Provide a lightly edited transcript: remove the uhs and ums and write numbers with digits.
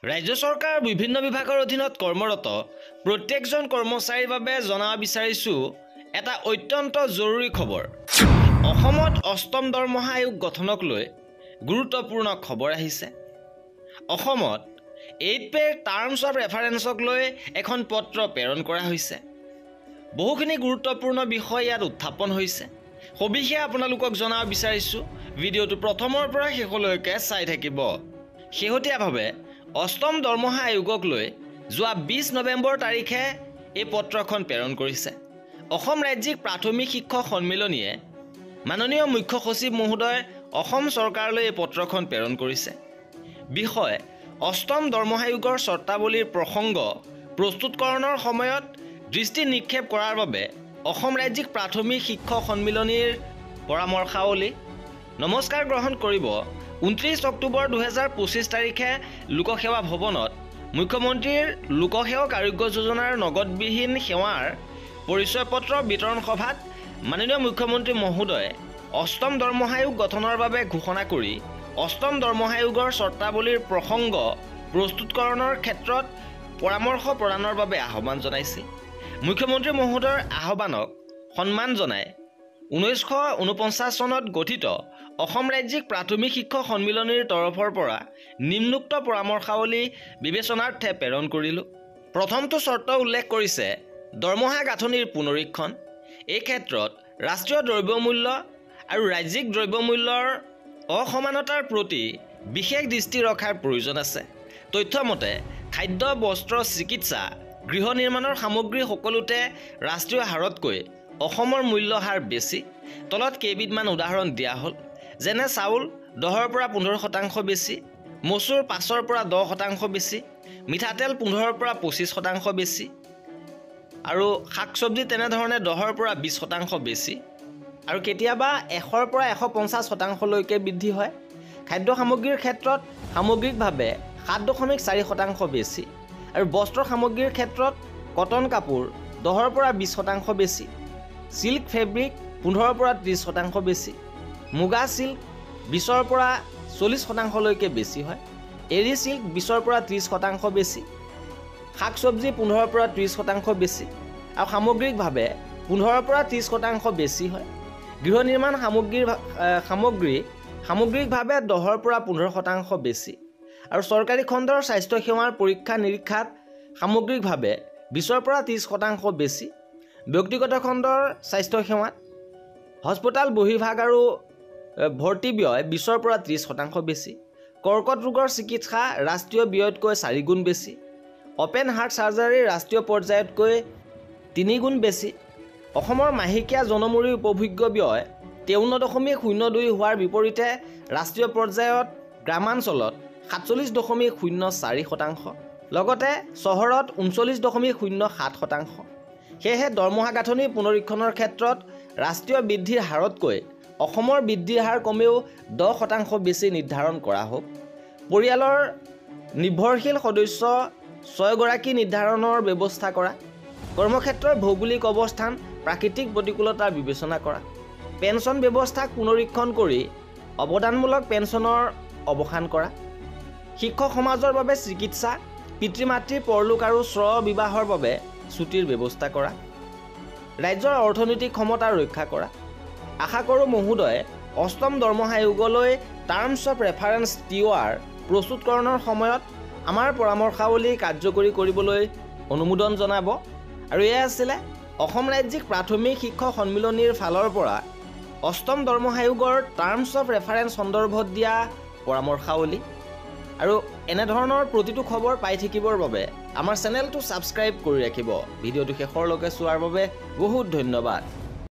ৰাজ্য চৰকাৰ বিভিন্ন বিভাগৰ অধীনত কৰ্মৰত প্ৰত্যেকজন কৰ্মচাৰীৰ বাবে জনাব বিচাৰিছো এটা অত্যন্ত জৰুৰী খবৰ। অসমত অষ্টম দৰমহা আয়োগ গঠনক লৈ গুৰুত্বপূৰ্ণ খবৰ আহিছে। অসমত 8 পে টাৰ্মছ অফ ৰেফাৰেন্সক লৈ এখন পত্ৰ প্ৰেৰণ কৰা হৈছে। বহুখিনি গুৰুত্বপূৰ্ণ বিষয় ইয়াত উত্থাপন হৈছে। সবিশেষ আপোনালোকক জনাব বিচাৰিছো, ভিডিঅ'টো প্ৰথমৰ পৰা শেষলৈকে চাই থাকিব। শেহতীয়াভাৱে অষ্টম দৰমহা আয়োগক লৈ যোৱা 20 নৱেম্বৰ তাৰিখে এই পত্ৰখন প্ৰেৰণ কৰিছে। অসম ৰাজ্যিক প্ৰাথমিক শিক্ষক সন্মিলনীয়ে মাননীয় মুখ্য সচিব মহোদয় অসম চৰকাৰলৈ এই পত্ৰখন প্ৰেৰণ কৰিছে। বিষয় অষ্টম দৰমহা আয়োগৰ চৰ্তাৱলীৰ প্ৰসংগ প্ৰস্তুতকৰণৰ সময়ত দৃষ্টি নিক্ষেপ কৰাৰ বাবে অসম ৰাজ্যিক প্ৰাথমিক শিক্ষক সন্মিলনীৰ পৰামৰ্শাৱলী। নমস্কাৰ গ্ৰহণ কৰিব 29 অক্টোবৰ 2025 তাৰিখে লোকসেৱা ভৱনত মুখ্যমন্ত্ৰীৰ লোকসেৱক আৰোগ্য যোজনাৰ নগদবিহীন সেৱাৰ পৰিচয় পত্ৰ বিতৰণ সভাত মাননীয় মুখ্যমন্ত্ৰী মহোদয়ে অষ্টম দৰমহা আয়োগ গঠনৰ বাবে ঘোষণা কৰি অষ্টম দৰমহা আয়োগৰ চৰ্তাৱলীৰ প্ৰসংগ প্ৰস্তুতকৰণৰ ক্ষেত্ৰত পৰামৰ্শ প্ৰদানৰ বাবে আহ্বান জনাইছিল। মুখ্যমন্ত্ৰী মহোদয়ৰ আহ্বানক সন্মান জনাই 1949 চনত গঠিত অসম ৰাজ্যিক প্ৰাথমিক শিক্ষক সন্মিলনীৰ তৰফৰ পৰা নিম্নোক্ত পৰামৰ্শাৱলী বিবেচনাৰ্থে প্ৰেৰণ কৰিলোঁ। প্ৰথমটো চৰ্ত উল্লেখ কৰিছে দৰমহা গাঁথনিৰ পুনৰীক্ষণ। এই ক্ষেত্ৰত ৰাষ্ট্ৰীয় দ্ৰব্যমূল্য আৰু ৰাজ্যিক দ্ৰব্যমূল্যৰ অসমানতাৰ প্ৰতি বিশেষ দৃষ্টি ৰখাৰ প্ৰয়োজন আছে। তথ্যমতে খাদ্য, বস্ত্ৰ, চিকিৎসা, গৃহ নিৰ্মাণৰ সামগ্ৰী সকলোতে ৰাষ্ট্ৰীয় হাৰতকৈ অসমৰ মূল্য হাৰ বেছি। তলত কেইবিধমান উদাহৰণ দিয়া হ'ল, যেনে চাউল 10ৰ পৰা 15% বেছি, মচুৰ 5ৰ পৰা 10% বেছি, মিঠাতেল 15ৰ পৰা 25% বেছি, আৰু শাক চব্জি তেনেধৰণে 10ৰ পৰা 20% বেছি, আৰু কেতিয়াবা 100ৰ পৰা 150%লৈকে বৃদ্ধি হয়। খাদ্য সামগ্ৰীৰ ক্ষেত্ৰত সামগ্ৰিকভাৱে 7.4% বেছি, আৰু বস্ত্ৰ সামগ্ৰীৰ ক্ষেত্ৰত কটন কাপোৰ 10ৰ পৰা 20% বেছি, চিল্ক ফেব্ৰিক 15ৰ পৰা 30% বেছি, মুগা চিল্ক 20ৰ পৰা 40%লৈকে বেছি হয়, এৰী চিল্ক 20ৰ পৰা 30% বেছি, শাক চব্জি 15ৰ পৰা 30% বেছি, আৰু সামগ্ৰিকভাৱে 15ৰ পৰা 30% বেছি হয়। গৃহ নিৰ্মাণ সামগ্ৰিকভাৱে 10ৰ পৰা 15% বেছি, আৰু চৰকাৰী খণ্ডৰ স্বাস্থ্য সেৱাৰ পৰীক্ষা নিৰীক্ষাত সামগ্ৰিকভাৱে 20ৰ পৰা 30% বেছি, ব্যক্তিগত খণ্ডৰ স্বাস্থ্য সেৱাত হস্পিটেল বহিৰ্ভাগ আৰু ভৰ্তি ব্যয় 20ৰ পৰা 30% বেছি, কৰ্কট ৰোগৰ চিকিৎসা ৰাষ্ট্ৰীয় ব্যয়তকৈ 4 গুণ বেছি, অপেন হাৰ্ট চাৰ্জাৰী ৰাষ্ট্ৰীয় পৰ্যায়তকৈ 3 গুণ বেছি। অসমৰ মাহেকীয়া জনমূৰি উপভোগ্য ব্যয় 53.02 হোৱাৰ বিপৰীতে ৰাষ্ট্ৰীয় পৰ্যায়ত গ্ৰামাঞ্চলত 47.04%, লগতে চহৰত 39.07%। সেয়েহে দৰমহা গাঁথনি পুনৰীক্ষণৰ ক্ষেত্ৰত ৰাষ্ট্ৰীয় বৃদ্ধিৰ হাৰতকৈ অসমৰ বৃদ্ধিৰ হাৰ কমেও 10% বেছি নিৰ্ধাৰণ কৰা হওক। পৰিয়ালৰ নিৰ্ভৰশীল সদস্য 6 গৰাকী নিৰ্ধাৰণৰ ব্যৱস্থা কৰা। কৰ্মক্ষেত্ৰৰ ভৌগোলিক অৱস্থান, প্ৰাকৃতিক প্ৰতিকূলতাৰ বিবেচনা কৰা। পেঞ্চন ব্যৱস্থাক পুনৰীক্ষণ কৰি অৱদানমূলক পেঞ্চনৰ অৱসান কৰা। শিক্ষক সমাজৰ বাবে চিকিৎসা, পিতৃ মাতৃৰ পৰলোক আৰু স্ব বিবাহৰ বাবে ছুটিৰ ব্যৱস্থা কৰা। ৰাজ্যৰ অৰ্থনৈতিক ক্ষমতা ৰক্ষা কৰা। আশা কৰোঁ মহোদয়ে অষ্টম দৰমহা আয়োগলৈ টাৰ্মছ অফ ৰেফাৰেন্স TOR প্ৰস্তুতকৰণৰ সময়ত আমাৰ পৰামৰ্শাৱলী কাৰ্যকৰী কৰিবলৈ অনুমোদন জনাব। আৰু এয়া আছিলে অসম ৰাজ্যিক প্ৰাথমিক শিক্ষক সন্মিলনীৰ ফালৰ পৰা অষ্টম দৰমহা আয়োগৰ টাৰ্মছ অফ ৰেফাৰেন্স সন্দৰ্ভত দিয়া পৰামৰ্শাৱলী। আৰু এনেধৰণৰ প্ৰতিটো খবৰ পাই থাকিবৰ বাবে আমাৰ চেনেলটো ছাবস্ক্ৰাইব কৰি ৰাখিব। ভিডিঅ'টো শেষৰলৈকে চোৱাৰ বাবে বহুত ধন্যবাদ।